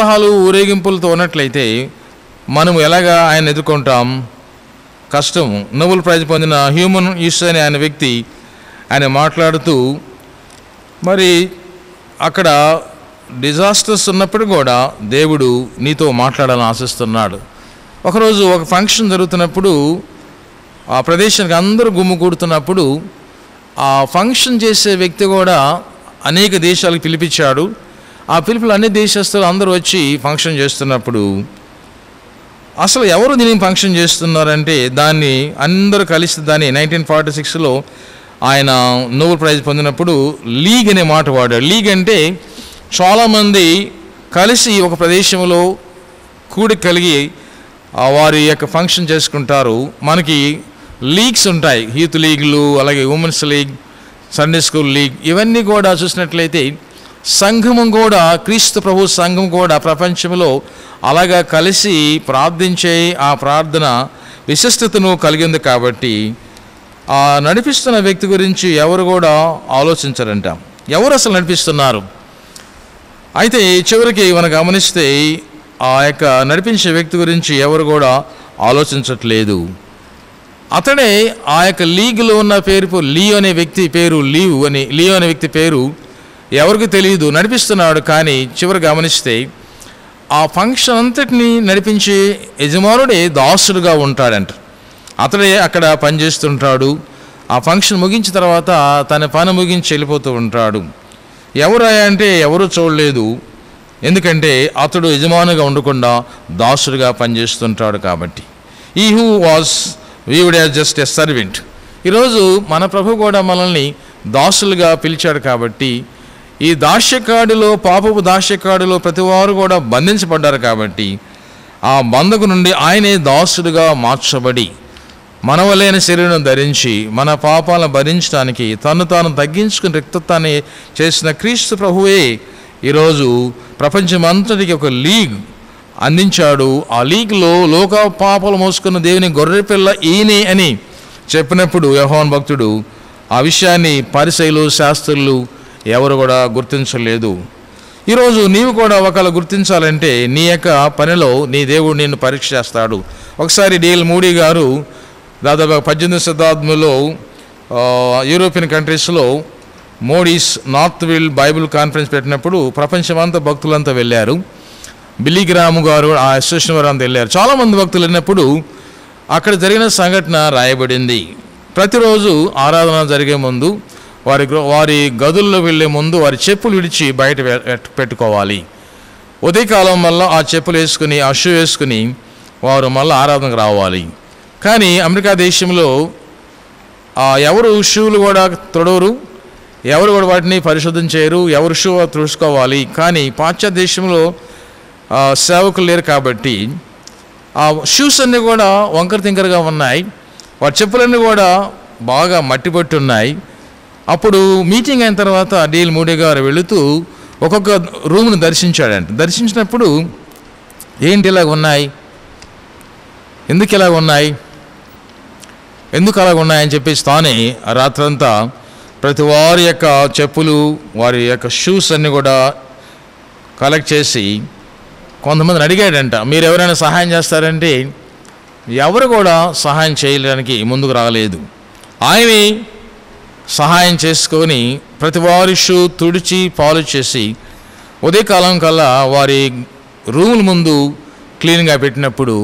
ఉత్సాహాలు ఊరేగింపులతో ఉన్నట్లయితే మనం ఎలాగా ఆయన ఎదుర్కొంటాం? కష్టం. నోబెల్ ప్రైజ్ పొందిన హ్యూమన్ ఈస్ట్ అనే ఆయన వ్యక్తి ఆయన మాట్లాడుతూ మరి అక్కడ డిజాస్టర్స్ ఉన్నప్పుడు కూడా దేవుడు నీతో మాట్లాడాలని ఆశిస్తున్నాడు. ఒకరోజు ఒక ఫంక్షన్ జరుగుతున్నప్పుడు ఆ ప్రదేశానికి అందరూ గుమ్మికూడుతున్నప్పుడు ఆ ఫంక్షన్ చేసే వ్యక్తి కూడా అనేక దేశాలకు పిలిపించాడు. ఆ పిలుపులు అన్ని దేశస్తులు అందరూ వచ్చి ఫంక్షన్ చేస్తున్నప్పుడు అసలు ఎవరు దీన్ని ఫంక్షన్ చేస్తున్నారంటే దాన్ని అందరూ కలిసి దాన్ని 1946లో ఆయన నోబెల్ ప్రైజ్ పొందినప్పుడు లీగ్ అనే మాట వాడాడు. లీగ్ అంటే చాలామంది కలిసి ఒక ప్రదేశంలో కూడిక కలిగి వారి యొక్క ఫంక్షన్ చేసుకుంటారు. మనకి లీగ్స్ ఉంటాయి, యూత్ లీగ్లు, అలాగే women's league, Sunday school league. ఇవన్నీ కూడా చూసినట్లయితే సంఘము కూడా, క్రీస్తు ప్రభు సంఘం కూడా ప్రపంచంలో అలాగా కలిసి ప్రార్థించే ఆ ప్రార్థన విశిష్టతను కలిగింది. కాబట్టి ఆ నడిపిస్తున్న వ్యక్తి గురించి ఎవరు కూడా ఆలోచించరంట. ఎవరు అసలు నడిపిస్తున్నారు? అయితే చివరికి మనం గమనిస్తే ఆ యొక్క నడిపించే వ్యక్తి గురించి ఎవరు కూడా ఆలోచించట్లేదు. అతడే ఆ యొక్క లీగ్లో ఉన్న పేరు లియో అనే వ్యక్తి పేరు లియో అనే వ్యక్తి పేరు ఎవరికి తెలియదు, నడిపిస్తున్నాడు. కానీ చివరి గమనిస్తే ఆ ఫంక్షన్ అంతటిని నడిపించే యజమానుడే దాసుడుగా ఉంటాడంట. అతడే అక్కడ పనిచేస్తుంటాడు. ఆ ఫంక్షన్ ముగించిన తర్వాత తన పని ముగించి వెళ్ళిపోతూ ఉంటాడు. ఎవరయ్యా అంటే ఎవరు చూడలేదు, ఎందుకంటే అతడు యజమానుగా ఉండకుండా దాసుడుగా పనిచేస్తుంటాడు. కాబట్టి ఈ who was viewed as just a servant. ఈరోజు మన ప్రభు కూడా మనల్ని దాసులుగా పిలిచాడు. కాబట్టి ఈ దాస్యకాడిలో, పాపపు దాస్యకాడిలో ప్రతివారు కూడా బంధించబడ్డారు. కాబట్టి ఆ బంధకు నుండి ఆయనే దాసుడుగా మార్చబడి మన వలైన శరీరం ధరించి మన పాపాలను భరించడానికి తను తాను తగ్గించుకుని రక్తత్వాన్ని చేసిన క్రీస్తు ప్రభువే ఈరోజు ప్రపంచమంతటికి ఒక లీగ్ అందించాడు. ఆ లీగ్లో లోక పాపాలు మోసుకున్న దేవుని గొర్రెపిల్ల ఈయనే అని చెప్పినప్పుడు యోహాను భక్తుడు ఆ విషయాన్ని పరిసయ్యులు, శాస్త్రులు ఎవరు కూడా గుర్తించలేదు. ఈరోజు నీవు కూడా ఒకవేళ గుర్తించాలంటే నీ యొక్క పనిలో నీ దేవుడు నిన్ను పరీక్ష చేస్తాడు. ఒకసారి D.L. మూడీ గారు దాదాపు 18వ శతాబ్దంలో యూరోపియన్ కంట్రీస్లో Modi's north will Bible conference పెట్టినప్పుడు ప్రపంచమంతా భక్తులంతా వెళ్ళారు. బిల్లీ గ్రామ్ గారు ఆ అసోసియేషన్ వారు అంతా వెళ్ళారు. చాలామంది భక్తులు వెళ్ళినప్పుడు అక్కడ జరిగిన సంఘటన రాయబడింది. ప్రతిరోజు ఆరాధన జరిగే ముందు వారి గదుల్లో వెళ్ళే ముందు వారి చెప్పులు విడిచి బయట పెట్టుకోవాలి. ఉదయకాలం వల్ల ఆ చెప్పులు వేసుకుని, ఆ షూ వేసుకుని వారు మళ్ళీ ఆరాధనకు రావాలి. కానీ అమెరికా దేశంలో ఎవరు షూలు కూడా తొడవరు, ఎవరు కూడా వాటిని పరిశుద్ధం చేయరు, ఎవరు షూ తుడుచుకోవాలి. కానీ పాశ్చాత్య దేశంలో సేవకులు లేరు కాబట్టి ఆ షూస్ అన్నీ కూడా వంకర తింకరగా ఉన్నాయి, వారి చెప్పులన్నీ కూడా బాగా మట్టి పట్టి ఉన్నాయి. అప్పుడు మీటింగ్ అయిన తర్వాత D.L. మూడీ గారు వెళుతూ ఒక్కొక్క రూమ్ను దర్శించాడంట. దర్శించినప్పుడు ఏంటి ఇలాగ ఉన్నాయి, ఎందుకు ఇలాగ ఉన్నాయి, ఎందుకు అలాగ ఉన్నాయని చెప్పేసి తానే రాత్రంతా ప్రతి వారి యొక్క చెప్పులు, వారి యొక్క షూస్ అన్నీ కూడా కలెక్ట్ చేసి కొంతమందిని అడిగాడంట, మీరు ఎవరైనా సహాయం చేస్తారంటే ఎవరు కూడా సహాయం చేయడానికి ముందుకు రాలేదు. ఆయనే సహాయం చేసుకొని ప్రతి వారి షూ తుడిచి పాలిష్ చేసి ఉదయకాలం కల్లా వారి రూముల ముందు క్లీన్గా పెట్టినప్పుడు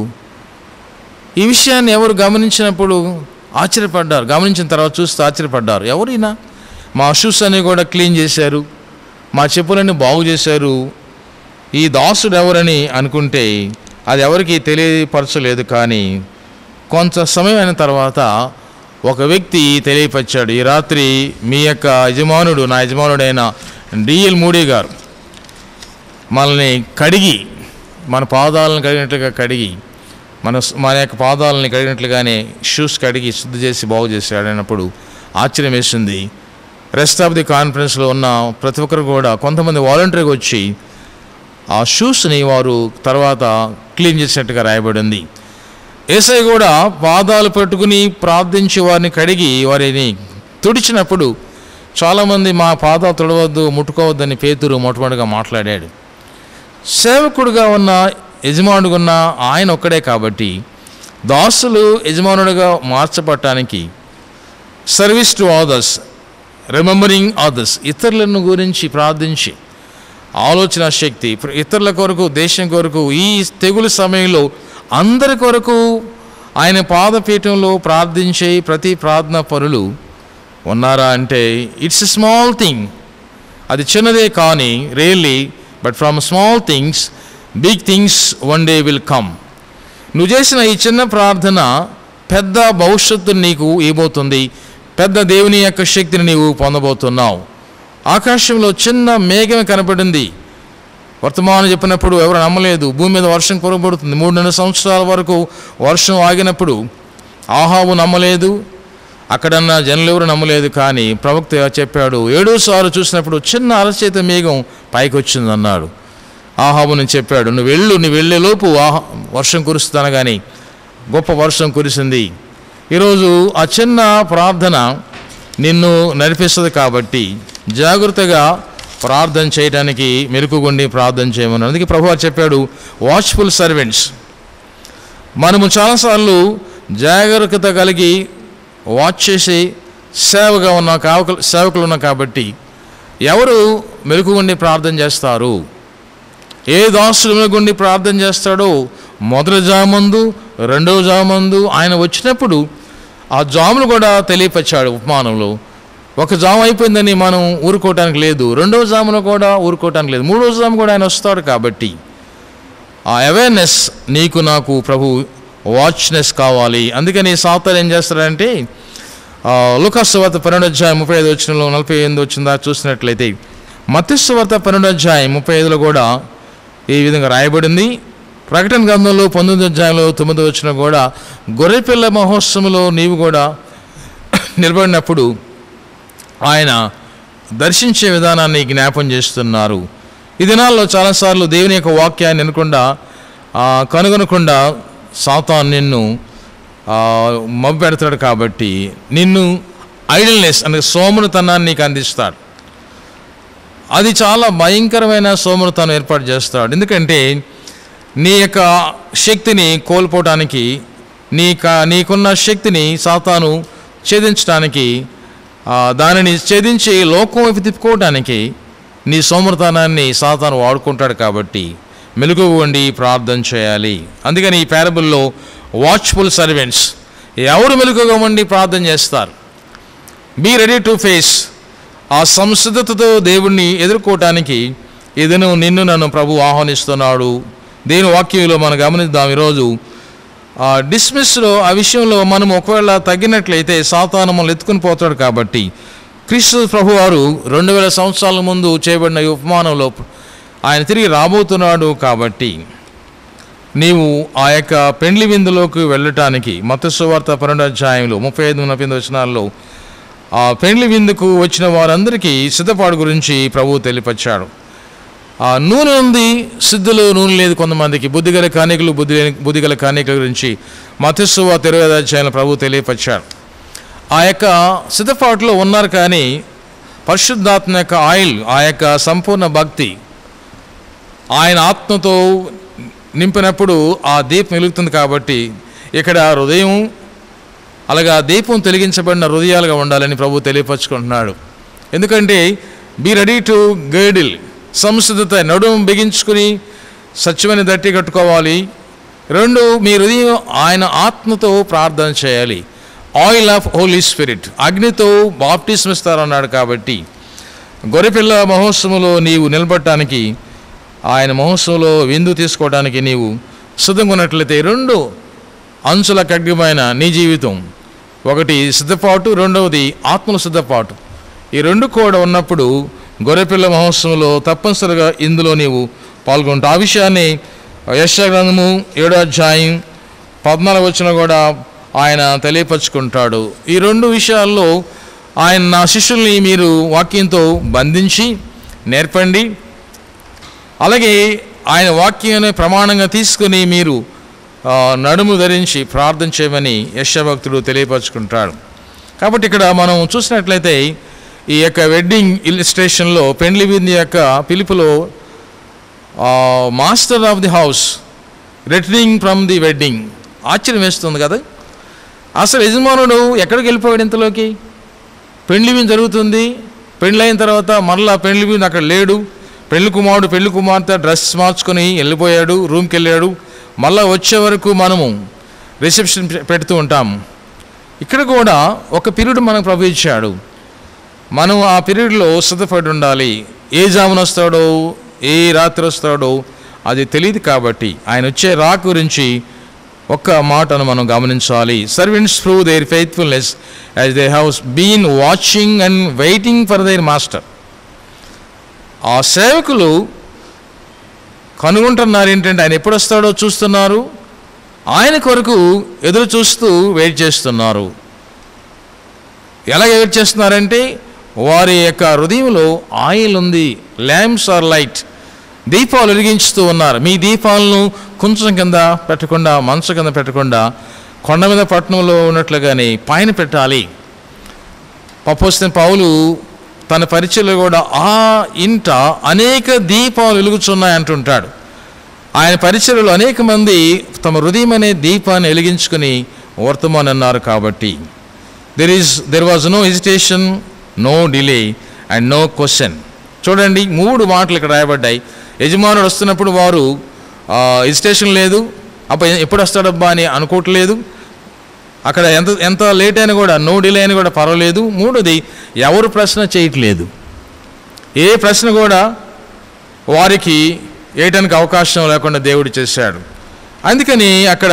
ఈ విషయాన్ని ఎవరు గమనించినప్పుడు ఆశ్చర్యపడ్డారు. గమనించిన తర్వాత చూస్తే ఆశ్చర్యపడ్డారు. ఎవరైనా మా షూస్ అన్నీ కూడా క్లీన్ చేశారు, మా చెప్పులన్నీ బాగు చేశారు, ఈ దాసుడు ఎవరని అనుకుంటే అది ఎవరికి తెలియపరచలేదు. కానీ కొంత సమయం అయిన తర్వాత ఒక వ్యక్తి తెలియపరిచాడు, ఈ రాత్రి మీ యొక్క యజమానుడు, నా యజమానుడైన D.L. మూడీ గారు మనల్ని కడిగి, మన పాదాలను కడిగినట్లుగా కడిగి, మన యొక్క పాదాలని కడిగినట్లుగానే షూస్ కడిగి శుద్ధి చేసి బాగు చేశాడు అన్నప్పుడు ఆశ్చర్యం వేసింది. రెస్ట్ ఆఫ్ ది కాన్ఫరెన్స్లో ఉన్న ప్రతి ఒక్కరు కూడా కొంతమంది వాలంటరీగా వచ్చి ఆ షూస్ని వారు తర్వాత క్లీన్ చేసినట్టుగా రాయబడింది. యేసయ్య కూడా పాదాలు పెట్టుకుని ప్రార్థించి వారిని కడిగి వారిని తుడిచినప్పుడు చాలామంది మా పాదాలు తుడవద్దు, ముట్టుకోవద్దని పేతురు మొట్టమొదటిగా మాట్లాడాడు. సేవకుడుగా ఉన్న యజమానుడుగా ఉన్న ఆయన ఒక్కడే కాబట్టి దాసులు యజమానుడిగా మార్చబడటానికి service to others, remembering others, ఇతరులను గురించి ప్రార్థించి ఆలోచన శక్తి, ఇతరుల కొరకు, దేశం కొరకు, ఈ తెగులు సమయంలో అందరి కొరకు ఆయన పాదపీఠంలో ప్రార్థించే ప్రతి ప్రార్థన పరులు ఉన్నారా అంటే ఇట్స్ ఎ స్మాల్ థింగ్. అది చిన్నదే కానీ really, but from small things big things one day will come. నువ్వు చేసిన ఈ చిన్న ప్రార్థన పెద్ద భవిష్యత్తును నీకు ఇవ్వబోతుంది, పెద్ద దేవుని యొక్క శక్తిని నీవు పొందబోతున్నావు. ఆకాశంలో చిన్న మేఘం కనపడింది. వర్తమానం చెప్పినప్పుడు ఎవరు నమ్మలేదు. భూమి మీద వర్షం కురబడుతుంది. 3 సంవత్సరాల వరకు వర్షం ఆగినప్పుడు ఆహాబు నమ్మలేదు, అక్కడన్న జనులు ఎవరు నమ్మలేదు. కానీ ప్రవక్త చెప్పాడు, 7వ సారి చూసినప్పుడు చిన్న అరచేత మేఘం పైకి వచ్చిందన్నాడు. ఆహాబుని చెప్పాడు, నువ్వు వెళ్ళేలోపు వర్షం కురుస్తాను. కానీ గొప్ప వర్షం కురిసింది. ఈరోజు ఆ చిన్న ప్రార్థన నిన్ను నడిపిస్తుంది కాబట్టి జాగ్రత్తగా ప్రార్థన చేయడానికి మెలకువగా ప్రార్థన చేయమని. అందుకే ప్రభువు చెప్పాడు, వాచ్ఫుల్ సర్వెంట్స్. మనము చాలాసార్లు జాగ్రత్త కలిగి వాచ్ చేసి సేవకులు ఉన్నాం కాబట్టి ఎవరు మెలకువగా ప్రార్థన చేస్తారు? ఏ దాసుడు మెలకువగా ప్రార్థన చేస్తాడో మొదటి జామందు, 2వ జామందు ఆయన వచ్చినప్పుడు ఆ జాములు కూడా తెలియపరిచాడు ఉపమానంలో. ఒక జాము అయిపోయిందని మనం ఊరుకోవటానికి లేదు, 2వ జామును కూడా ఊరుకోవటానికి లేదు, 3వ జాము కూడా ఆయన వస్తాడు. కాబట్టి ఆ అవేర్నెస్ నీకు నాకు ప్రభు వాచ్నెస్ కావాలి. అందుకని సాతాను ఏం చేస్తాడంటే లూకాసు సువార్త 12వ అధ్యాయం 35 వచనంలో 48 వచ్చిందా చూసినట్లయితే, మత్తయి సువార్త 12వ అధ్యాయం 35లో కూడా ఈ విధంగా రాయబడింది. ప్రకటన గ్రంథంలో 19వ అధ్యాయంలో 9వ వచనం కూడా, గొర్రెపిల్ల మహోత్సవంలో నీవు కూడా నిలబడినప్పుడు ఆయన దర్శించే విధానాన్ని జ్ఞాపం చేస్తున్నారు. ఈ దినాల్లో చాలాసార్లు దేవుని యొక్క వాక్యాన్ని వినకుండా కనుగొనకుండా సాతాను నిన్ను మబ్బు పెడతాడు. కాబట్టి నిన్ను ఐడల్నెస్ అనే సోమరితనాన్ని నీకు అందిస్తాడు. అది చాలా భయంకరమైన సోమరితనం ఏర్పాటు చేస్తాడు. ఎందుకంటే నీ యొక్క శక్తిని కోల్పోవటానికి, నీకున్న శక్తిని సాతాను ఛేదించడానికి, దానిని ఛేదించి లోకం వైపు తిప్పుకోవడానికి నీ సోమరితనాన్ని సాతాను వాడుకుంటాడు. కాబట్టి మెలకువగా ఉండి ప్రార్థన చేయాలి. అందుకని ఈ పారబుల్లో వాచ్ఫుల్ సర్వెంట్స్, ఎవరు మెలకువగా ఉండి ప్రార్థన చేస్తారు? Be ready to face. ఆ సంసిద్ధతతో దేవుణ్ణి ఎదుర్కోవటానికి ఇదను నిన్ను నన్ను ప్రభు ఆహ్వానిస్తున్నాడు. దేని వాక్యంలో మనం గమనిద్దాం. ఈరోజు డిస్మిస్లో ఆ విషయంలో మనం ఒకవేళ తగ్గినట్లయితే సాతాను మనల్ని ఎత్తుకుని పోతాడు. కాబట్టి క్రీస్తు ప్రభు వారు 2000 సంవత్సరాల ముందు చేయబడిన ఈ ఉపమానంలో ఆయన తిరిగి రాబోతున్నాడు. కాబట్టి నీవు ఆ యొక్క పెండ్లి విందులోకి వెళ్ళటానికి మత్తయి సువార్త 12వ అధ్యాయంలో 35-40 వచనాల్లో ఆ పెండ్లి విందుకు వచ్చిన వారందరికీ సిద్ధపాటు గురించి ప్రభువు తెలియపరిచాడు. నూనె ఉంది, సిద్ధులో నూనె లేదు కొంతమందికి. బుద్ధిగల కానికలు, బుద్ధిగల కానికల గురించి మత్తయి సువార్త 20వ అధ్యాయంలో ప్రభువు తెలియపరిచాడు. ఆ యొక్క సిద్ధపాటులో ఉన్నారు. కానీ పరిశుద్ధాత్మ యొక్క ఆయిల్, ఆ యొక్క సంపూర్ణ భక్తి ఆయన ఆత్మతో నింపినప్పుడు ఆ దీపం వెలుగుతుంది. కాబట్టి ఇక్కడ హృదయం అలాగా దీపం తొలగించబడిన హృదయాలుగా ఉండాలని ప్రభు తెలియపరుచుకుంటున్నాడు. ఎందుకంటే బీ రెడీ టు గైడిల్, సంసిద్ధత, నడుము బిగించుకుని సత్యమైన దట్టి కట్టుకోవాలి. 2, మీ హృదయం ఆయన ఆత్మతో ప్రార్థన చేయాలి. ఆయిల్ ఆఫ్ హోలీ స్పిరిట్, అగ్నితో బాప్టిజం ఇస్తారన్నాడు. కాబట్టి గొర్రెపిల్ల మహోత్సవంలో నీవు నిలబడటానికి, ఆయన మహోత్సవంలో విందు తీసుకోవడానికి నీవు సిద్ధంగా ఉన్నట్లయితే 2 అంచుల ఖడ్గమైన నీ జీవితం, ఒకటి సిద్ధపాటు, 2వది ఆత్మల సిద్ధపాటు. ఈ 2 కూడా ఉన్నప్పుడు గొర్రెపిల్ల మహోత్సవంలో తప్పనిసరిగా ఇందులో నీవు పాల్గొంటావు. ఆ విషయాన్ని యెషయా గ్రంథము 7వ అధ్యాయం 14వ వచనం కూడా ఆయన తెలియపరుచుకుంటాడు. ఈ 2 విషయాల్లో ఆయన, నా శిష్యుల్ని మీరు వాక్యంతో బంధించి నేర్పండి, అలాగే ఆయన వాక్యాన్ని ప్రమాణంగా తీసుకుని మీరు నడుము ధరించి ప్రార్థన చేయమని యెషయా భక్తుడు తెలియపరుచుకుంటాడు. కాబట్టి ఇక్కడ మనం చూసినట్లయితే ఈ యొక్క వెడ్డింగ్ ఇలిస్ట్రేషన్లో పెండ్లి విందు యొక్క పిలుపులో master of the house returning from the wedding. ఆశ్చర్యం వేస్తుంది కదా. అసలు యజమానుడు ఎక్కడికి వెళ్ళిపోయాడు ఇంతలోకి? పెళ్లి విందు జరుగుతుంది, పెళ్ళైన తర్వాత మరలా పెళ్లి విందు అక్కడ లేడు. పెళ్లి కుమారుడు పెళ్లి కుమార్తె డ్రెస్ మార్చుకొని వెళ్ళిపోయాడు, రూమ్కి వెళ్ళాడు. మళ్ళీ వచ్చే వరకు మనము రిసెప్షన్ పెడుతూ ఉంటాం. ఇక్కడ కూడా ఒక పీరియడ్ మనకు ప్రభు ఇచ్చాడు. మనం ఆ పీరియడ్లో సిద్ధపడి ఉండాలి. ఏ జామున వస్తాడో ఏ రాత్రి వస్తాడో అది తెలియదు. కాబట్టి ఆయన వచ్చే రాక గురించి ఒక్క మాటను మనం గమనించాలి. Servants prove their faithfulness as they have been watching and waiting for their master. ఆ సేవకులు కనుగొంటున్నారు ఏంటంటే ఆయన ఎప్పుడు వస్తాడో చూస్తున్నారు, ఆయన కొరకు ఎదురు చూస్తూ వెయిట్ చేస్తున్నారు. ఎలా వెయిట్ చేస్తున్నారంటే వారి యొక్క హృదయంలో ఆయిల్ ఉంది, ల్యాంప్స్ ఆర్ లైట్, దీపాలు వెలిగించుతూ ఉన్నారు. మీ దీపాలను కొంచెం కింద పెట్టకుండా, మంచం కింద పెట్టకుండా, కొండ మీద పట్టణంలో ఉన్నట్లుగానే పైన పెట్టాలి. అపోస్తలుడైన పౌలు తన పరిచయలో కూడా ఆ ఇంట అనేక దీపాలు వెలుగుతున్నాయి అంటుంటాడు. ఆయన పరిచయలో అనేక మంది తమ హృదయం అనే దీపాన్ని వెలిగించుకుని వర్తమానం అన్నారు. కాబట్టి there was no hesitation, no delay and no question. చూడండి, 3 మాటలు ఇక్కడ రాయబడ్డాయి. యజమానుడు వస్తున్నప్పుడు వారు హెజిటేషన్ లేదు, అప్పుడు ఎప్పుడు వస్తాడబ్బా అని అనుకోవట్లేదు. అక్కడ ఎంత లేట్ అయినా కూడా, నో డిలే అయినా కూడా పర్వాలేదు. 3ది, ఎవరు ప్రశ్న చేయట్లేదు. ఏ ప్రశ్న కూడా వారికి వేయటానికి అవకాశం లేకుండా దేవుడు చేశాడు. అందుకని అక్కడ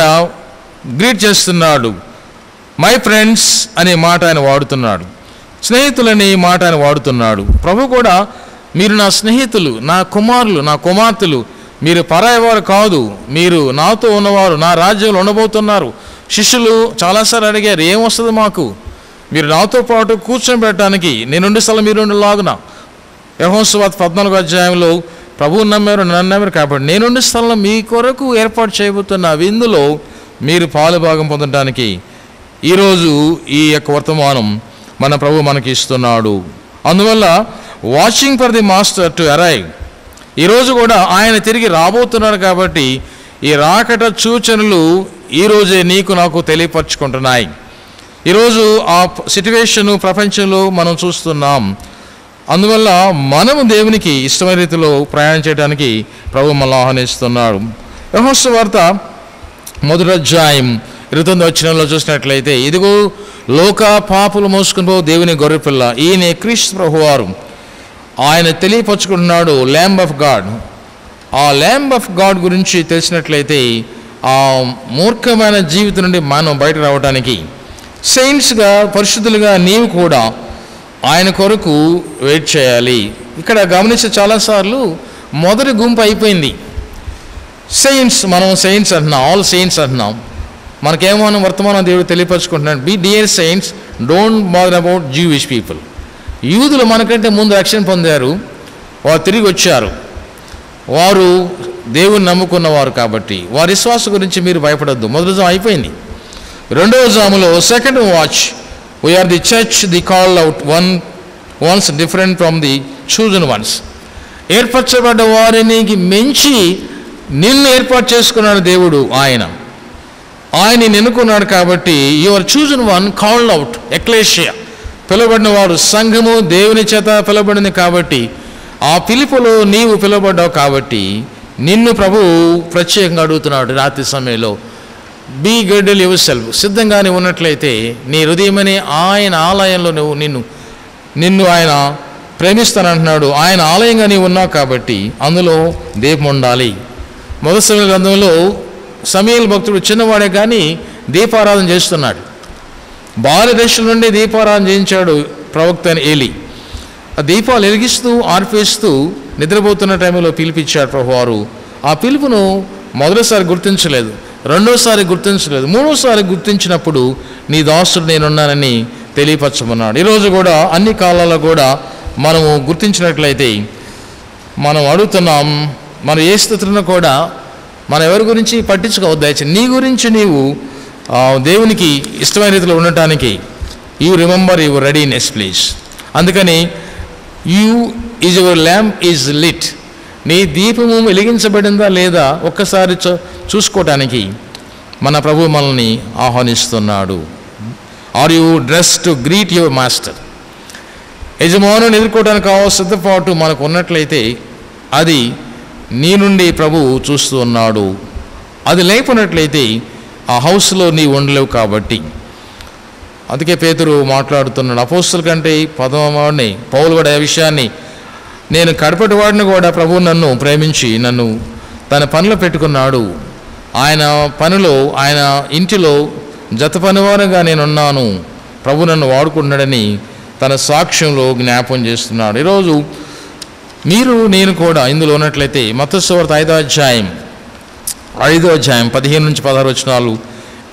గ్రీట్ చేస్తున్నాడు. మై ఫ్రెండ్స్ అనే మాట ఆయన వాడుతున్నాడు, స్నేహితులనే మాట ఆయన వాడుతున్నాడు. ప్రభు కూడా మీరు నా స్నేహితులు, నా కుమారులు, నా కుమార్తెలు, మీరు పరాయవారు కాదు, మీరు నాతో ఉన్నవారు, నా రాజ్యంలో ఉండబోతున్నారు. శిష్యులు చాలాసార్లు అడిగారు, ఏమొస్తుంది మాకు, మీరు నాతో పాటు కూర్చొని పెట్టడానికి, నేనుండే స్థలం మీరుండి లాగున. యోహాను సువార్త 14వ అధ్యాయంలో ప్రభువుని నమ్మారు, నన్ను నమ్మారు కాబట్టి నేనుండే స్థలం మీ కొరకు ఏర్పాటు చేయబోతున్న విందులో మీరు పాలు భాగం పొందడానికి ఈరోజు ఈ యొక్క వర్తమానం మన ప్రభు మనకి ఇస్తున్నాడు. అందువల్ల watching for the master to arrive. ఈరోజు కూడా ఆయన తిరిగి రాబోతున్నాడు. కాబట్టి ఈ రాకట సూచనలు ఈరోజే నీకు నాకు తెలియపరచుకుంటున్నాయి. ఈరోజు ఆ సిట్యువేషన్ ప్రపంచంలో మనం చూస్తున్నాం. అందువల్ల మనము దేవునికి ఇష్టమైన రీతిలో ప్రయాణం చేయడానికి ప్రభు మనల్ని ఆహ్వానిస్తున్నాడు. యోహాను సువార్త 1వ అధ్యాయం 29వ వచనంలో చూసినట్లయితే, ఇదిగో లోక పాపులు మోసుకుని పో దేవుని గొర్రెపిల్ల, ఈయన క్రీస్తు ప్రభువారు. ఆయన తెలియపరచుకుంటున్నాడు ల్యాంబ్ ఆఫ్ గాడ్. ఆ ల్యాంబ్ ఆఫ్ గాడ్ గురించి తెలిసినట్లయితే ఆ మూర్ఖమైన జీవితం నుండి మనం బయట రావడానికి, సెయింట్స్గా పరిశుద్ధులుగా నీవు కూడా ఆయన కొరకు వెయిట్ చేయాలి. ఇక్కడ గమనించే చాలాసార్లు మొదటి గుంపు అయిపోయింది. సెయింట్స్, మనం సెయింట్స్ అంటున్నాం, ఆల్ సెయింట్స్ అంటున్నాం. మనకేమో వర్తమానం దేవుడు తెలియపరచుకుంటున్నాడు, be dear saints, don't bother about Jewish people. యూదులు మనకంటే ముందు రక్షణ పొందారు, వారు తిరిగి వచ్చారు, వారు దేవుని నమ్ముకున్నవారు. కాబట్టి వారి విశ్వాసం గురించి మీరు భయపడద్దు. మొదటి జాము అయిపోయింది. రెండవ జాములో second watch, we are the church, the call out ones different from the chosen ones. ఏర్పరచబడ్డ వారికి మించి నిన్ను ఏర్పాటు చేసుకున్నాడు దేవుడు. ఆయన ఎన్నుకున్నాడు. కాబట్టి your chosen one called out, ecclesia, పిలువబడిన వాడు, సంఘము దేవుని చేత పిలువబడింది. కాబట్టి ఆ పిలుపులో నీవు పిలువబడ్డావు. కాబట్టి నిన్ను ప్రభు ప్రత్యేకంగా అడుగుతున్నాడు రాత్రి సమయంలో, బీ గైడెడ్ యువర్ సెల్ఫ్. సిద్ధంగానే ఉన్నట్లయితే నీ హృదయమనే ఆయన ఆలయంలో నిన్ను ఆయన ప్రేమిస్తానంటున్నాడు. ఆయన ఆలయంగా నీవు ఉన్నావు. కాబట్టి అందులో దీపం ఉండాలి. మొదటి సమూయేలు గ్రంథంలో సమూయేలు భక్తుడు చిన్నవాడే కానీ దీపారాధన చేస్తున్నాడు. భారతదేశం నుండి దీపారాధన చేయించాడు ప్రవక్త అయిన ఏలి. ఆ దీపాలు వెలిగిస్తూ ఆర్పేస్తూ నిద్రపోతున్న టైంలో పిలిపించాడు ప్రభువారు. ఆ పిలుపును మొదటిసారి గుర్తించలేదు, రెండోసారి గుర్తించలేదు, మూడోసారి గుర్తించినప్పుడు నీ దాసుడు నేనున్నానని తెలియపరచమన్నాడు. ఈరోజు కూడా అన్ని కాలాల్లో కూడా మనము గుర్తించినట్లయితే మనం అడుగుతున్నాం, మనం ఏ స్థితిలో కూడా మనం ఎవరి గురించి పట్టించుకోవద్దు. దయచేసి నీ గురించి నీవు దేవునికి ఇష్టమైన రీతిలో ఉండటానికి you remember your readiness please. అందుకని యువర్ ల్యాంప్ ఈజ్ లిట్, నీ దీపము వెలిగించబడిందా లేదా ఒక్కసారి చూసుకోవటానికి మన ప్రభు మనల్ని ఆహ్వానిస్తున్నాడు. Are you dress to greet your master? యజమానుని ఎదుర్కోవడానికి కావాల్సిన సిద్ధపాటు మనకు ఉన్నట్లయితే అది నీ నుండి ప్రభువు చూస్తూ ఉన్నాడు. అది లేకపోయినట్లయితే ఆ హౌస్లో నీ ఉండలేవు. కాబట్టి అందుకే పేతురు మాట్లాడుతున్నాడు, అపోస్తుల కంటే పదమవాడిని పౌలు కూడా ఆ విషయాన్ని, నేను కడపటి వాడిని కూడా ప్రభువు నన్ను ప్రేమించి నన్ను తన పనిలో పెట్టుకున్నాడు. ఆయన పనిలో, ఆయన ఇంటిలో జత పనివారుగా నేనున్నాను, ప్రభు నన్ను వాడుకుంటున్నాడని తన సాక్ష్యంలో జ్ఞాపం చేస్తున్నాడు. ఈరోజు మీరు నేను కూడా ఇందులో ఉన్నట్లయితే మత్తయి సువార్త 5వ అధ్యాయం 15 నుంచి 16 వచనాలు,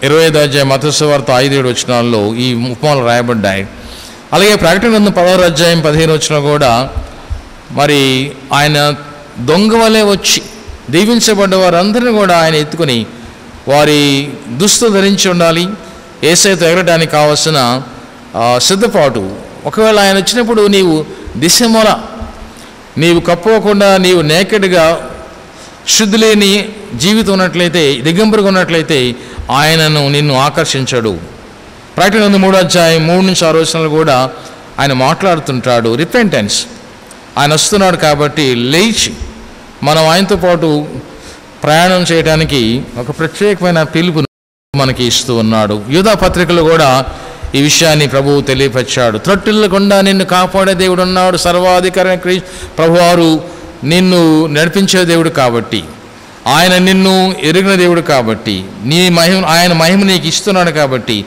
25వ అధ్యాయం మత్తయి సువార్త 5-7 వచనాల్లో ఈ ఉపమాలు రాయబడ్డాయి. అలాగే ప్రకటన గ్రంథం 16వ అధ్యాయం 15 వచనం కూడా మరి ఆయన దొంగ వలె వచ్చి దీవించబడ్డ వారందరినీ కూడా ఆయన ఎత్తుకొని వారి దుస్తులు ధరించి ఉండాలి. యేసయ్యతో ఎగరడానికి కావలసిన సిద్ధపాటు. ఒకవేళ ఆయన వచ్చినప్పుడు నీవు దిశమొల, నీవు కప్పుకోకుండా నీవు నేకెడ్గా శుద్ధి లేని జీవితం ఉన్నట్లయితే, దిగంబరుగా ఉన్నట్లయితే ఆయనను నిన్ను ఆకర్షించడు. ప్రకటన 3వ అధ్యాయం 3 నుంచి 6 వచనాలు కూడా ఆయన మాట్లాడుతుంటాడు. రిపెంటెన్స్, ఆయన వస్తున్నాడు కాబట్టి లేచి మనం ఆయనతో పాటు ప్రయాణం చేయడానికి ఒక ప్రత్యేకమైన పిలుపును మనకి ఇస్తూ ఉన్నాడు. యూదా పత్రికలో కూడా ఈ విషయాన్ని ప్రభువు తెలియపరిచాడు. త్రొట్టిల్లకుండా నిన్ను కాపాడే దేవుడు ఉన్నాడు, సర్వాధికారి ప్రభువారు నిన్ను నడిపించే దేవుడు కాబట్టి, ఆయన నిన్ను ఎరిగిన దేవుడు కాబట్టి, నీ ఆయన మహిమ నీకు ఇస్తున్నాడు కాబట్టి,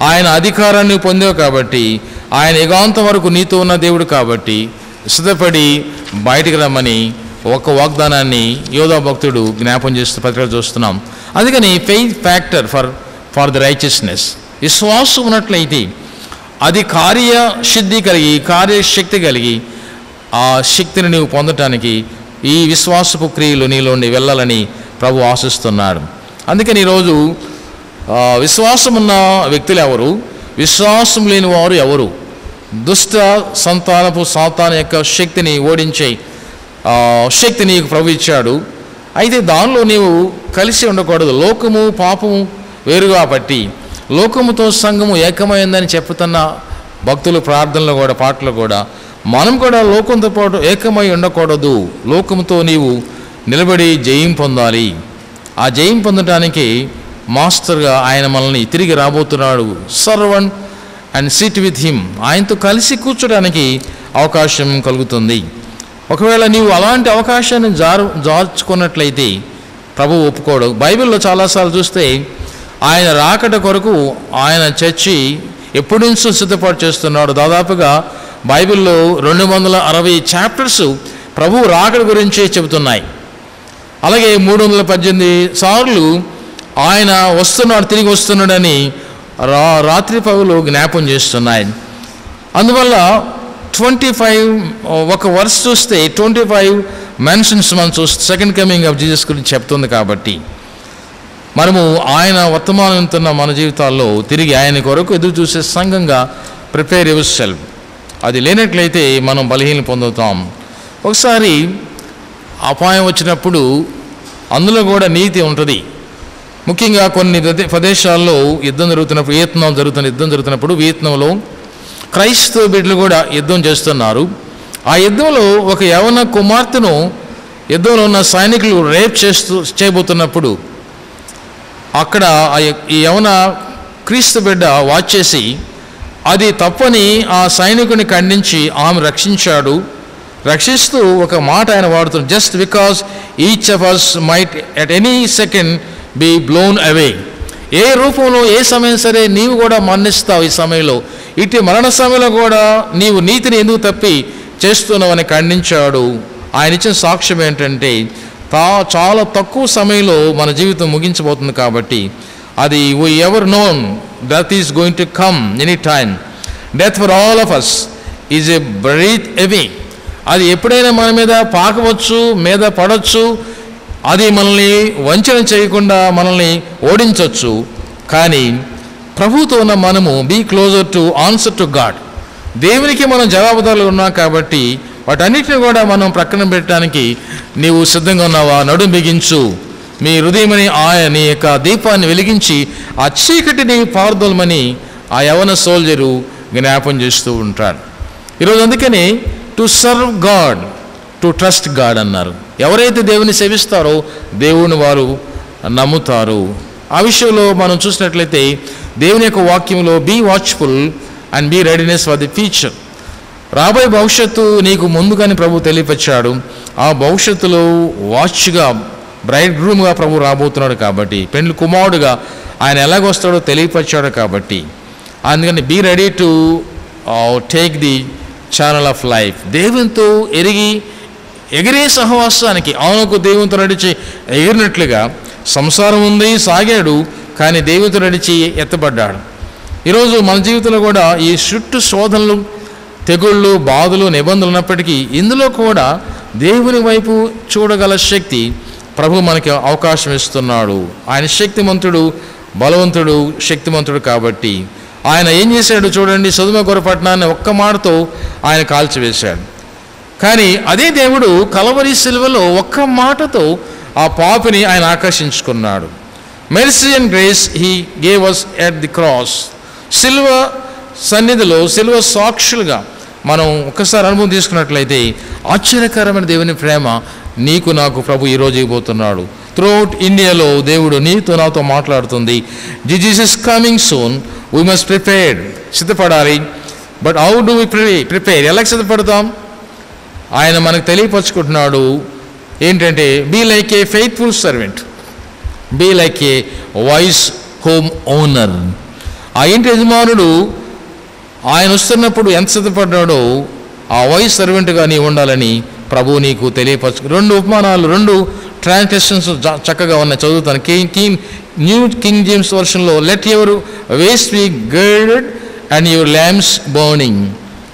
ఆయన అధికారాన్ని పొందావు కాబట్టి, ఆయన యుగాంతం వరకు నీతో ఉన్న దేవుడు కాబట్టి సిద్ధపడి బయటికి రమ్మని ఒక వాగ్దానాన్ని యోధా భక్తుడు జ్ఞాపం చేస్తూ పత్రికలు చూస్తున్నాం. అందుకని faith factor for the righteousness, విశ్వాసం ఉన్నట్లయితే అది కార్యసిద్ధి కలిగి, కార్యశక్తి కలిగి, ఆ శక్తిని నీవు పొందటానికి ఈ విశ్వాసపు క్రియలు నీలో వెళ్ళాలని ప్రభు ఆశిస్తున్నాడు. అందుకని ఈరోజు విశ్వాసం ఉన్న వ్యక్తులు ఎవరు, విశ్వాసం లేని వారు ఎవరు? దుష్ట సంతానపు సాతాను యొక్క శక్తిని ఓడించే శక్తి నీకు ప్రభు ఇచ్చాడు. అయితే దానిలో నీవు కలిసి ఉండకూడదు. లోకము పాపము వేరుగా పట్టి లోకముతో సంఘము ఏకమైందని చెప్తున్న భక్తులు ప్రార్థనలు కూడా, పాటలు కూడా, మనం కూడా లోకంతో పాటు ఏకమై ఉండకూడదు. లోకముతో నీవు నిలబడి జయం పొందాలి. ఆ జయం పొందడానికి మాస్టర్గా ఆయన మనల్ని తిరిగి రాబోతున్నాడు. Sarwan and SIT with him, ఆయనతో కలిసి కూర్చోడానికి అవకాశం కలుగుతుంది. ఒకవేళ నీవు అలాంటి అవకాశాన్ని జార్చుకున్నట్లయితే ప్రభు ఒప్పుకోడు. బైబిల్లో చాలాసార్లు చూస్తే ఆయన రాకడ కొరకు ఆయన చర్చి ఎప్పటి నుంచో సిద్ధపాటు చేస్తున్నాడు. దాదాపుగా బైబిల్లో 260 చాప్టర్స్ ప్రభు రాకడ గురించి చెబుతున్నాయి. అలాగే 318 సార్లు ఆయన వస్తున్నాడు, తిరిగి వస్తున్నాడని రాత్రి పగలు జ్ఞాపం చేస్తున్నాయి. అందువల్ల 25 ఒక వర్స్ చూస్తే 25 మెన్షన్స్ మనం చూస్తే సెకండ్ కమింగ్ ఆఫ్ జీసస్ గురించి చెప్తుంది. కాబట్టి మనము ఆయన వర్తమానం వింటున్న మన జీవితాల్లో తిరిగి ఆయన కొరకు ఎదురు చూసే సంఘంగా ప్రిపేర్ యువర్ సెల్ఫ్. అది లేనట్లయితే మనం బలహీన పొందుతాం. ఒకసారి అపాయం వచ్చినప్పుడు అందులో కూడా నీతి ఉంటుంది. ముఖ్యంగా కొన్ని ప్రదేశాల్లో యుద్ధం జరుగుతున్నప్పుడు వియత్నాంలో క్రైస్తవ బిడ్డలు కూడా యుద్ధం చేస్తున్నారు. ఆ యుద్ధంలో ఒక యవన కుమార్తెను యుద్ధంలో ఉన్న సైనికులు రేప్ చేయబోతున్నప్పుడు అక్కడ ఈ యవన క్రీస్తు బిడ్డ వాచ్ చేసి అది తప్పని ఆ సైనికుని ఖండించి ఆమె రక్షిస్తూ ఒక మాట ఆయన వాడుతున్నారు, just because each of us might at any second be blown away. ఏ రూపంలో ఏ సమయం సరే నీవు కూడా మరణిస్తావు. ఈ సమయంలో ఇటు మరణ సమయంలో కూడా నీవు నీతిని ఎందుకు తప్పి చేస్తున్నావని ఖండించాడు. ఆయన ఇచ్చిన సాక్ష్యం ఏంటంటే చాలా తక్కువ సమయంలో మన జీవితం ముగించబోతుంది కాబట్టి అది we ever known death is going to come any time. Death for all of us is a breath away. అది ఎప్పుడైనా మన మీద పాకవచ్చు, మీద పడవచ్చు. అది మనల్ని వంచన చేయకుండా మనల్ని ఓడించవచ్చు. కానీ ప్రభుతో ఉన్న మనము be closer to answer to God. దేవునికి మనం జవాబుదారులు ఉన్నాం కాబట్టి వాటన్నిటిని కూడా మనం ప్రక్కన పెట్టడానికి నీవు సిద్ధంగా ఉన్నావా? నడుం బిగించు, మీ హృదయమని నీ యొక్క దీపాన్ని వెలిగించి ఆ చీకటిని పారదోలమని ఆ యవన సోల్జరు జ్ఞాపం చేస్తూ ఉంటాడు. ఈరోజు అందుకని to serve God, to trust God అన్నారు. ఎవరైతే దేవుని సేవిస్తారో దేవుని వారు నమ్ముతారు. ఆ విషయంలో మనం చూసినట్లయితే దేవుని యొక్క వాక్యంలో be watchful and be readiness for the future. రాబోయే భవిష్యత్తు నీకు ముందుగానే ప్రభు తెలియపరిచాడు. ఆ భవిష్యత్తులో వాచ్గా, బ్రైడ్ గ్రూమ్గా ప్రభు రాబోతున్నాడు కాబట్టి, పెండ్లి కుమారుడుగా ఆయన ఎలాగొస్తాడో తెలియపరిచాడు కాబట్టి, అందుకని be ready to take the channel of life. దేవునితో ఎగిరే సహవాసానికి, ఆనకు దేవునితో నడిచి ఎగిరినట్లుగా సంసారం ఉంది, సాగాడు, కానీ దేవునితో నడిచి ఎత్తబడ్డాడు. ఈరోజు మన జీవితంలో కూడా ఈ చుట్టూ శోధనలు, తెగుళ్ళు, బాధలు, నిబంధనలు ఉన్నప్పటికీ ఇందులో కూడా దేవుని వైపు చూడగల శక్తి ప్రభు మనకి అవకాశం ఇస్తున్నాడు. ఆయన శక్తిమంతుడు, బలవంతుడు, శక్తిమంతుడు కాబట్టి ఆయన ఏం చేశాడు చూడండి. సొదొమ గొర్రె పట్టణాన్ని ఒక్క మాటతో ఆయన కాల్చివేశాడు. కానీ అదే దేవుడు కలవరి సిలువలో ఒక్క మాటతో ఆ పాపిని ఆయన ఆకర్షించుకున్నాడు. Mercy and grace he gave us at the cross. సిలువ సన్నిధిలో, సిలువ సాక్షులుగా మనం ఒక్కసారి అనుభవం తీసుకున్నట్లయితే ఆశ్చర్యకరమైన దేవుని ప్రేమ నీకు నాకు ప్రభు ఈరోజు ఇవ్వబోతున్నాడు. త్రూఅవుట్ ఇండియాలో దేవుడు నీతో నాతో మాట్లాడుతుంది. Jesus is coming soon, we must prepared. సిద్ధపడాలి. But how do we prepare? ఎలా సిద్ధపడతాం? ఆయన మనకు తెలియపరుచుకుంటున్నాడు ఏంటంటే, be like a faithful servant, be like a wise home owner. ఆ ఇంటి యజమానుడు ఆయన వస్తున్నప్పుడు ఎంత సిద్ధపడ్డాడో ఆ వాయిస్ సర్వెంట్గా నీ ఉండాలని ప్రభు నీకు తెలియపరచు. 2 ఉపమానాలు, 2 ట్రాన్స్లేషన్స్ చక్కగా ఉన్నాయి, చదువుతాను. న్యూ కింగ్ జేమ్స్ వర్షన్లో let your waist be guided and your lamps burning.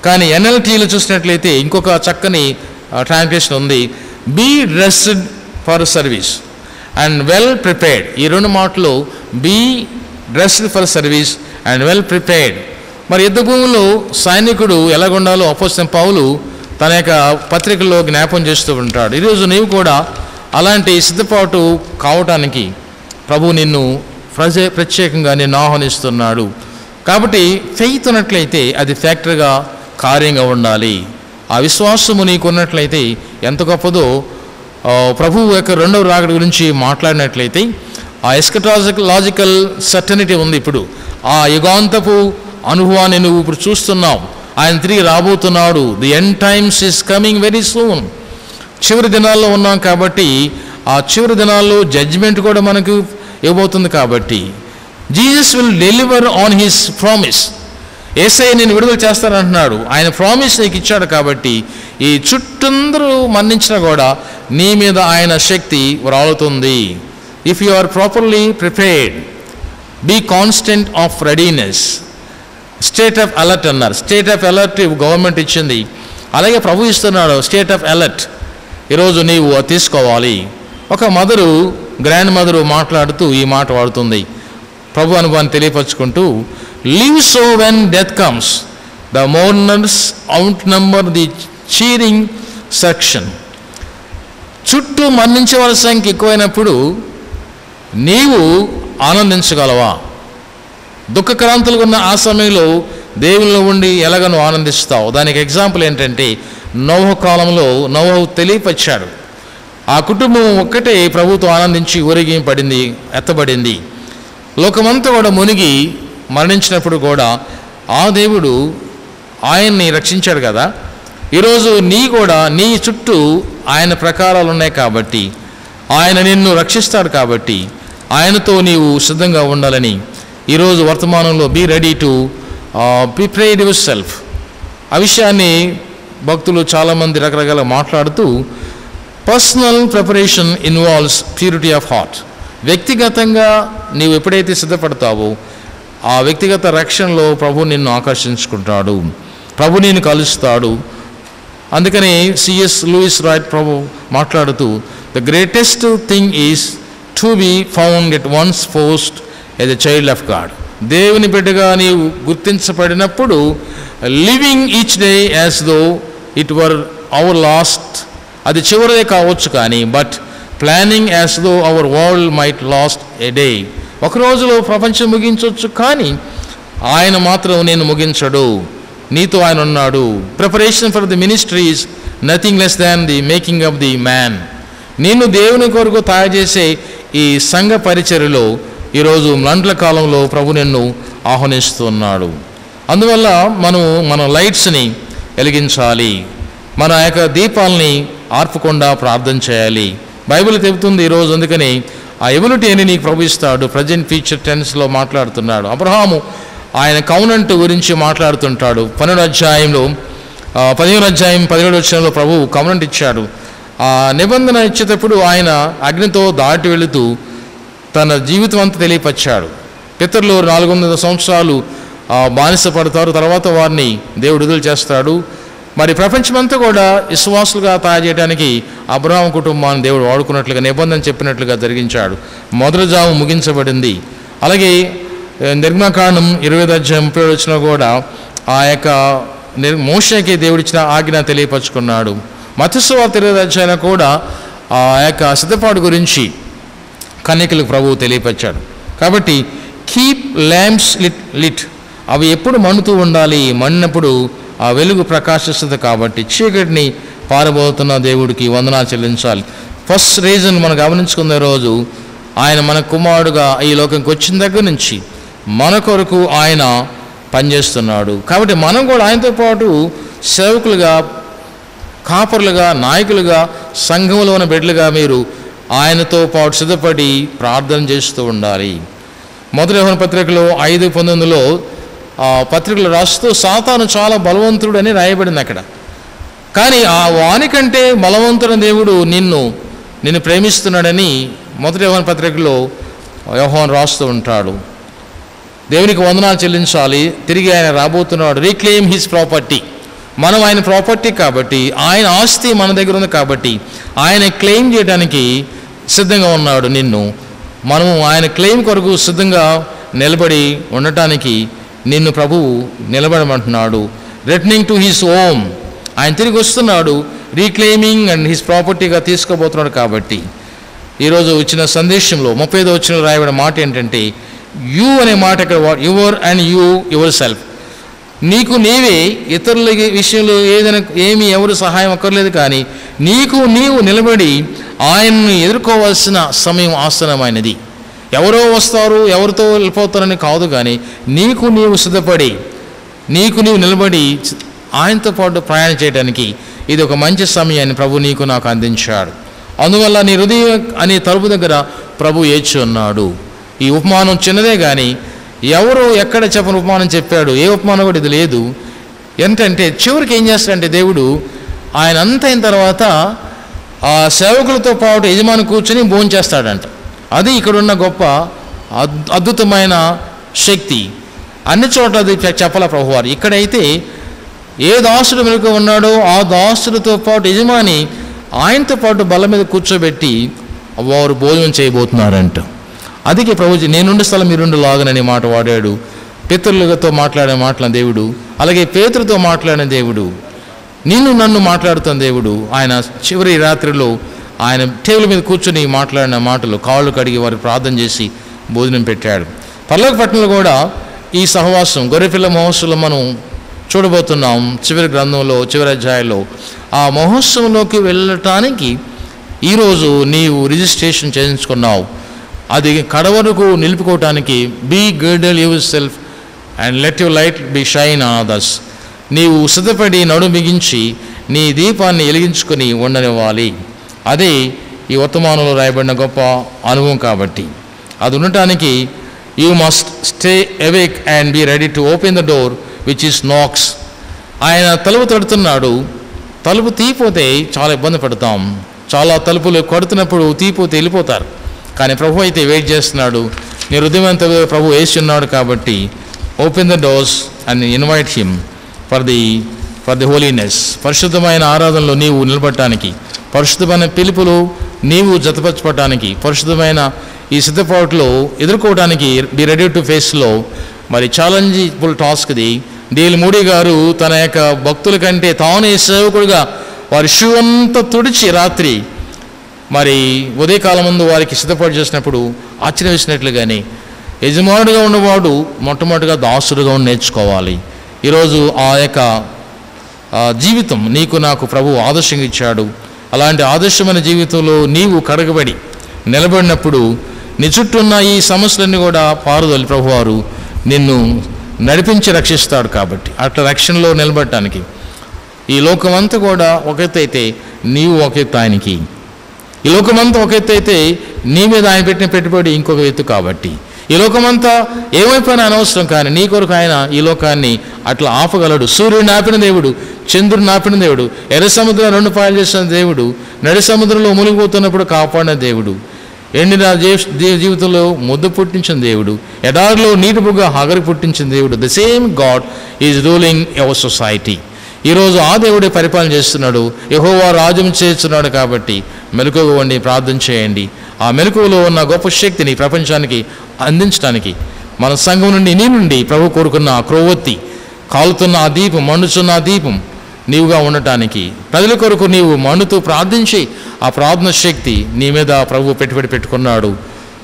కానీ NLTలో చూసినట్లయితే ఇంకొక చక్కని ట్రాన్స్లేషన్ ఉంది, be dressed for service and well prepared. ఈ 2 మాటలు be dressed for service and well prepared. మరి యుద్ధ భూమిలో సైనికుడు ఎలాగుండాలో అపోస్తలుడైన పౌలు తన యొక్క పత్రికల్లో జ్ఞాపం చేస్తూ ఉంటాడు. ఈరోజు నీవు కూడా అలాంటి సిద్ధపాటు కావటానికి ప్రభు నిన్ను ప్రత్యేకంగా నిన్ను ఆహ్వానిస్తున్నాడు. కాబట్టి ఫెయిత్ ఉన్నట్లయితే అది ఫ్యాక్టరీగా, కార్యంగా ఉండాలి. ఆ విశ్వాసము నీకు ఉన్నట్లయితే ఎంత గొప్పదో. ప్రభువు యొక్క 2వ రాకడ గురించి మాట్లాడినట్లయితే ఆ ఎస్కటాలజికల్ సర్టనిటీ ఉంది. ఇప్పుడు ఆ యుగాంతపు అనుభవాన్ని నువ్వు ఇప్పుడు చూస్తున్నావు. ఆయన తిరిగి రాబోతున్నాడు. The end times is coming very soon. చివరి దినాల్లో ఉన్నాం కాబట్టి ఆ చివరి దినాల్లో జడ్జిమెంట్ కూడా మనకు ఇవ్వబోతుంది. కాబట్టి Jesus will deliver on his promise. యేసయ్య నేను విడుదల చేస్తానంటున్నాడు. ఆయన ప్రామిస్ నీకు ఇచ్చాడు. కాబట్టి ఈ చుట్టూందరూ మన్నించినా కూడా నీ మీద ఆయన శక్తి రాలుతుంది. If you are properly prepared, be constant of readiness. State of alert అన్నారు. స్టేట్ ఆఫ్ అలర్ట్ గవర్నమెంట్ ఇచ్చింది, అలాగే ప్రభు ఇస్తున్నాడు స్టేట్ ఆఫ్ అలర్ట్. ఈరోజు నీవు తీసుకోవాలి. ఒక మదరు, గ్రాండ్ మదరు మాట్లాడుతూ ఈ మాట వాడుతుంది, ప్రభు అనుభవాన్ని తెలియపరుచుకుంటూ, live so when death comes the mourners outnumber the cheering section. చుట్టూ మరణించే వాళ్ళ సంఖ్య ఎక్కువైనప్పుడు నీవు ఆనందించగలవా? దుఃఖక్రాంతులుగా ఉన్న ఆ సమయంలో దేవుల్లో ఉండి ఎలాగ నువ్వు ఆనందిస్తావు? దానికి ఎగ్జాంపుల్ ఏంటంటే, నోవహు కాలంలో నోవహు తెలియపరిచాడు. ఆ కుటుంబం ఒక్కటే ప్రభుతో ఆనందించి ఊరేగి పడింది, ఎత్తబడింది. లోకమంతా కూడా మునిగి మరణించినప్పుడు కూడా ఆ దేవుడు ఆయన్ని రక్షించాడు కదా. ఈరోజు నీ చుట్టూ ఆయన ప్రకారాలు ఉన్నాయి కాబట్టి, ఆయన నిన్ను రక్షిస్తాడు కాబట్టి ఆయనతో నీవు సిద్ధంగా ఉండాలని ఈరోజు వర్తమానంలో be ready to prepare yourself. ఆ విషయాన్ని భక్తులు చాలామంది రకరకాల మాట్లాడుతూ, personal preparation involves purity of heart. వ్యక్తిగతంగా నీవు ఎప్పుడైతే సిద్ధపడతావో ఆ వ్యక్తిగత రక్షణలో ప్రభు నిన్ను ఆకర్షించుకుంటాడు, ప్రభు నిన్ను కలుస్తాడు. అందుకని సిఎస్ లూయిస్ రాయిట్ ప్రభు మాట్లాడుతూ, the greatest thing is to be found at one's post as a child of God. దేవుని బిడ్డగా నీవు గుర్తించబడినప్పుడు living each day as though it were our last, అది చివరిదే కావచ్చు కానీ, but planning as though our world might last a day. ఒక రోజులో ప్రపంచం ముగించవచ్చు, కానీ ఆయన మాత్రం నేను ముగించడు. నీతో ఆయన ఉన్నాడు. Preparation for the ministry is nothing less than the making of the man. నిన్ను దేవుని కొరకు తయారు చేసే ఈ సంఘ పరిచర్యలో ఈరోజు మండల కాలంలో ప్రభు నిన్ను ఆహ్వానిస్తున్నాడు. అందువల్ల మన లైట్స్ని వెలిగించాలి, మన యొక్క దీపాలని ఆర్పకుండా ప్రార్థన చేయాలి. బైబిల్ చెబుతుంది ఈరోజు. అందుకని ఆ ఎబిలిటీ అని నీకు ప్రభు ఇస్తాడు. ప్రజెంట్ ఫ్యూచర్ టెన్స్లో మాట్లాడుతున్నాడు. అబ్రహాము ఆయన కౌనెంట్ గురించి మాట్లాడుతుంటాడు. 12వ అధ్యాయంలో 17వ వచనంలో ప్రభు కౌనెంట్ ఇచ్చాడు. ఆ నిబంధన ఇచ్చేటప్పుడు ఆయన అగ్నితో దాటి వెళుతూ తన జీవితం అంతా తెలియపరిచాడు. పితరులు 400 సంవత్సరాలు బానిస పడతారు, తర్వాత వారిని దేవుడు విడుదల చేస్తాడు. మరి ప్రపంచమంతా కూడా విశ్వాసులుగా తయారు చేయడానికి అబ్రహాము కుటుంబాన్ని దేవుడు వాడుకున్నట్లుగా నిబంధన చెప్పినట్లుగా జరిగించాడు. మొదటి జాము ముగించబడింది. అలాగే నిర్గమకాండం 20వ అధ్యాయం 30వ వచనంలో కూడా ఆ యొక్క మోషేకి దేవుడిచ్చిన ఆజ్ఞ తెలియపరుచుకున్నాడు. మత్తయి సువార్త 20వ అధ్యాయంలో కూడా ఆ యొక్క సిద్ధపాటు గురించి కన్యకలకు ప్రభువు తెలియపరిచాడు. కాబట్టి కీప్ ల్యాంప్స్ లిట్, అవి ఎప్పుడు మండుతూ ఉండాలి. మండినప్పుడు ఆ వెలుగు ప్రకాశిస్తుంది. కాబట్టి చీకటిని పారబోతున్న దేవుడికి వందనాలు చెల్లించాలి. ఫస్ట్ రీజన్ మనం గమనించుకున్న రోజు ఆయన మన కుమారుడుగా ఈ లోకంకి వచ్చిన దగ్గర నుంచి మన కొరకు ఆయన పనిచేస్తున్నాడు. కాబట్టి మనం కూడా ఆయనతో పాటు సేవకులుగా, కాపరులుగా, నాయకులుగా, సంఘంలో ఉన్న బిడ్డలుగా మీరు ఆయనతో పాటు సిద్ధపడి ప్రార్థన చేస్తూ ఉండాలి. మొదటి యోహాను పత్రికలో 5:19లో పత్రికలు రాస్తూ సాతాను చాలా బలవంతుడు అని రాయబడింది అక్కడ. కానీ ఆ వానికంటే బలవంతుడైన దేవుడు నిన్ను ప్రేమిస్తున్నాడని మొదటి యోహాను పత్రికలో యోహాను రాస్తూ ఉంటాడు. దేవునికి వందనాలు చెల్లించాలి. తిరిగి ఆయన రాబోతున్నాడు. Reclaim his property. మనం ఆయన ప్రాపర్టీ కాబట్టి, ఆయన ఆస్తి మన దగ్గర ఉంది కాబట్టి ఆయన క్లెయిమ్ చేయడానికి సిద్ధంగా ఉన్నాడు. మనము ఆయన క్లెయిమ్ కొరకు సిద్ధంగా నిలబడి ఉండటానికి నిన్ను ప్రభువు నిలబడమంటున్నాడు. రిటర్నింగ్ టు హిస్ హోమ్, ఆయన తిరిగి వస్తున్నాడు. రీక్లెయిమింగ్ అండ్ హిస్ ప్రాపర్టీగా తీసుకోబోతున్నాడు. కాబట్టి ఈరోజు ఇచ్చిన సందేశంలో 35వ వచనంలో రాయబడిన మాట ఏంటంటే, యూ అనే మాట ఇక్కడ యువర్ అండ్ యువర్ సెల్ఫ్. నీకు నీవే, ఇతరుల విషయంలో ఏమీ ఎవరు సహాయం అక్కర్లేదు, కానీ నీవు నిలబడి ఆయన్ని ఎదుర్కోవాల్సిన సమయం ఆసన్నమైనది. ఎవరో వస్తారు, ఎవరితో వెళ్ళిపోతారని కాదు, కానీ నీవు సిద్ధపడి నీవు నిలబడి ఆయనతో పాటు ప్రయాణం చేయడానికి ఇది ఒక మంచి సమయాన్ని ప్రభు నాకు అందించాడు. అందువల్ల నీ హృదయం అనే తలుపు దగ్గర ప్రభు ఏడ్చి ఉన్నాడు. ఈ ఉపమానం చిన్నదే, కానీ ఎవరు ఎక్కడ చెప్పని ఉపమానం చెప్పాడు. ఏ ఉపమానం కూడా ఇది లేదు. ఏంటంటే చివరికి ఏం చేస్తాడంటే దేవుడు ఆయన అంత అయిన తర్వాత ఆ సేవకులతో పాటు యజమాని కూర్చొని భోజనం చేస్తాడంట. అది ఇక్కడున్న గొప్ప అద్భుతమైన శక్తి. అన్ని చోట్ల అది చెప్పాల ప్రభువారు. ఇక్కడైతే ఏ దాసుడు మెలుగు ఉన్నాడో ఆ దాసుడితో పాటు యజమాని ఆయనతో పాటు బల్ల మీద కూర్చోబెట్టి వారు భోజనం చేయబోతున్నారంట. అదికే ప్రభుజీ నేనుండే స్థలం మీరుండి లాగనని మాట వాడాడు. పితరులతో మాట్లాడిన మాటల దేవుడు, అలాగే పేతురుతో మాట్లాడిన దేవుడు, నన్ను మాట్లాడుతున్న దేవుడు. ఆయన చివరి రాత్రిలో ఆయన టేబుల్ మీద కూర్చొని మాట్లాడిన మాటలు, కాళ్ళు కడిగి వారికి ప్రార్థన చేసి భోజనం పెట్టాడు. పర్లోక పట్టణంలో కూడా ఈ సహవాసం గొర్రెపిల్ల మహోత్సవంలో మనం చూడబోతున్నాం. చివరి గ్రంథంలో చివరి అధ్యాయంలో ఆ మహోత్సవంలోకి వెళ్ళటానికి ఈరోజు నీవు రిజిస్ట్రేషన్ చేయించుకున్నావు. అది కడవరకు నిలుపుకోవటానికి be girdle yourself and let your light be shine on others. నీవు సిద్ధపడి నడు బిగించి నీ దీపాన్ని వెలిగించుకొని ఉండనివ్వాలి. అదే ఈ వర్తమానంలో రాయబడిన గొప్ప అనుభవం. కాబట్టి అది ఉండటానికి you must stay awake and be ready to open the door which is knocks. ఆయన తలుపు తడుతున్నాడు. తలుపు తీపోతే చాలా ఇబ్బంది పడతాం. చాలా తలుపులు కొడుతున్నప్పుడు తీపోతే వెళ్ళిపోతారు. కానీ ప్రభు అయితే వెయిట్ చేస్తున్నాడు. నీ హృదయం అంతా ప్రభు వేసి ఉన్నాడు. కాబట్టి open the doors and invite him for the holiness. పరిశుద్ధమైన ఆరాధనలో నీవు నిలబడటానికి, పరిశుద్ధమైన పిలుపులు నీవు జతపరచడానికి, పరిశుద్ధమైన ఈ సిద్ధపాటులో ఎదుర్కోవడానికి బి రెడీ టు ఫేస్లో మరి ఛాలెంజిబుల్ టాస్క్ది. డీల్ మూడీ గారు తన యొక్క భక్తుల కంటే తానే సేవకుడిగా వారి షూ అంతా తుడిచి రాత్రి మరి ఉదయకాలం ముందు వారికి సిద్ధపాటు చేసినప్పుడు ఆశ్చర్యం వేసినట్లుగానే యజమానుడిగా ఉన్నవాడు మొట్టమొదటిగా దాసుడుగా నేర్చుకోవాలి. ఈరోజు ఆ యొక్క జీవితం నీకు నాకు ప్రభువు ఆదర్శంగా ఇచ్చాడు. అలాంటి ఆదర్శమైన జీవితంలో నీవు కడగబడి నిలబడినప్పుడు నీ చుట్టూ ఉన్న ఈ సమస్యలన్నీ కూడా పారుదలి ప్రభువారు నిన్ను నడిపించి రక్షిస్తాడు. కాబట్టి అట్లా రక్షణలో నిలబడటానికి ఈ లోకమంతా కూడా ఒక ఎత్తు అయితే నీవు ఒక ఎత్తు ఆయనకి, ఈ లోకమంతా ఒక ఎత్తు అయితే నీ మీద ఆయన పెట్టిన పెట్టుబడి ఇంకొక ఎత్తు. కాబట్టి ఈ లోకమంతా ఏమైపోయినా అనవసరం, కానీ నీ కొరకు ఆయన ఈ లోకాన్ని అట్లా ఆపగలడు. సూర్యుడిని ఆపిన దేవుడు, చంద్రుడిని ఆపిన దేవుడు, ఎర్ర సముద్రం 2 పాయలు చేసిన దేవుడు, నడి సముద్రంలో మునిగిపోతున్నప్పుడు కాపాడిన దేవుడు, ఎండిన జీవితంలో ముద్ద పుట్టించిన దేవుడు, ఎడారిలో నీటి బుగ్గ హగరి పుట్టించిన దేవుడు. The same God is ruling our society. ఈరోజు ఆ దేవుడే పరిపాలన చేస్తున్నాడు. యెహోవా రాజ్యం చేస్తున్నాడు. కాబట్టి మెలకువగా ఉండి ప్రార్థన చేయండి. ఆ మెలకువలో ఉన్న గొప్ప శక్తిని ప్రపంచానికి అందించడానికి మన సంఘం నుండి నీ నుండి ప్రభు కోరుకున్న ఆ క్రొవ్వొత్తి, కాలుతున్న ఆ దీపం, మండుతున్న ఆ దీపం నీవుగా ఉండటానికి, ప్రజల కొరకు నీవు మండుతూ ప్రార్థించి ఆ ప్రార్థన శక్తి నీ మీద ప్రభు పెట్టుబడి పెట్టుకున్నాడు.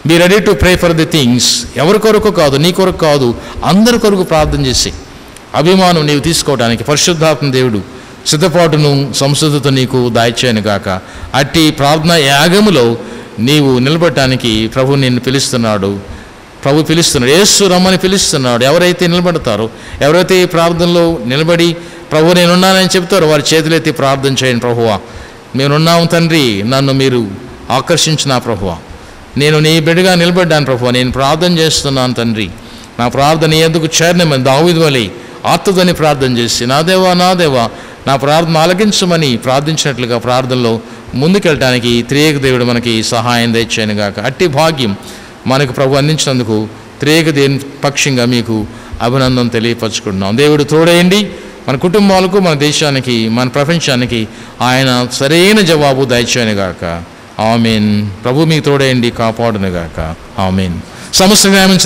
Be ready to pray for the things. ఎవరి కొరకు కాదు, నీ కొరకు కాదు, అందరి కొరకు ప్రార్థన చేసి అభిమానం నీవు తీసుకోవడానికి పరిశుద్ధాత్మ దేవుడు సిద్ధపాటును సంసిద్ధత నీకు దాయిచేయను గాక. అట్టి ప్రార్థన యాగములో నీవు నిలబడటానికి ప్రభు నిన్ను పిలుస్తున్నాడు. ప్రభు పిలుస్తున్నాడు, యేసు రమ్మని పిలుస్తున్నాడు. ఎవరైతే నిలబడతారో, ఎవరైతే ఈ ప్రార్థనలో నిలబడి ప్రభు నేనున్నానని చెప్తారో వారి చేతులెత్తి ప్రార్థన చేయండి. ప్రభువా మేమున్నాము తండ్రి, నన్ను మీరు ఆకర్షించిన ప్రభువా, నేను నీ బిడ్డగా నిలబడ్డాను ప్రభువా, నేను ప్రార్థన చేస్తున్నాను తండ్రి, నా ప్రార్థన ఎందుకు చేరనిమని దావీదు వలె ఆత్తుదని ప్రార్థన చేసి నా దేవా నా ప్రార్థన ఆలకించమని ప్రార్థించినట్లుగా ప్రార్థనలో ముందుకెళ్ళటానికి త్రియేక దేవుడు మనకి సహాయం తెచ్చాను గాక. అట్టి భాగ్యం మనకు ప్రభు అందించినందుకు త్రియేక దేవుని పక్షంగా మీకు అభినందన తెలియపరచుకుంటున్నాం. దేవుడు తోడేయండి. మన కుటుంబాలకు, మన దేశానికి, మన ప్రపంచానికి ఆయన సరైన జవాబు దయచేయను గాక. ఆమేన్. ప్రభు మీకు తోడేయండి, కాపాడును గాక. ఆమేన్. సమస్త న్యాయం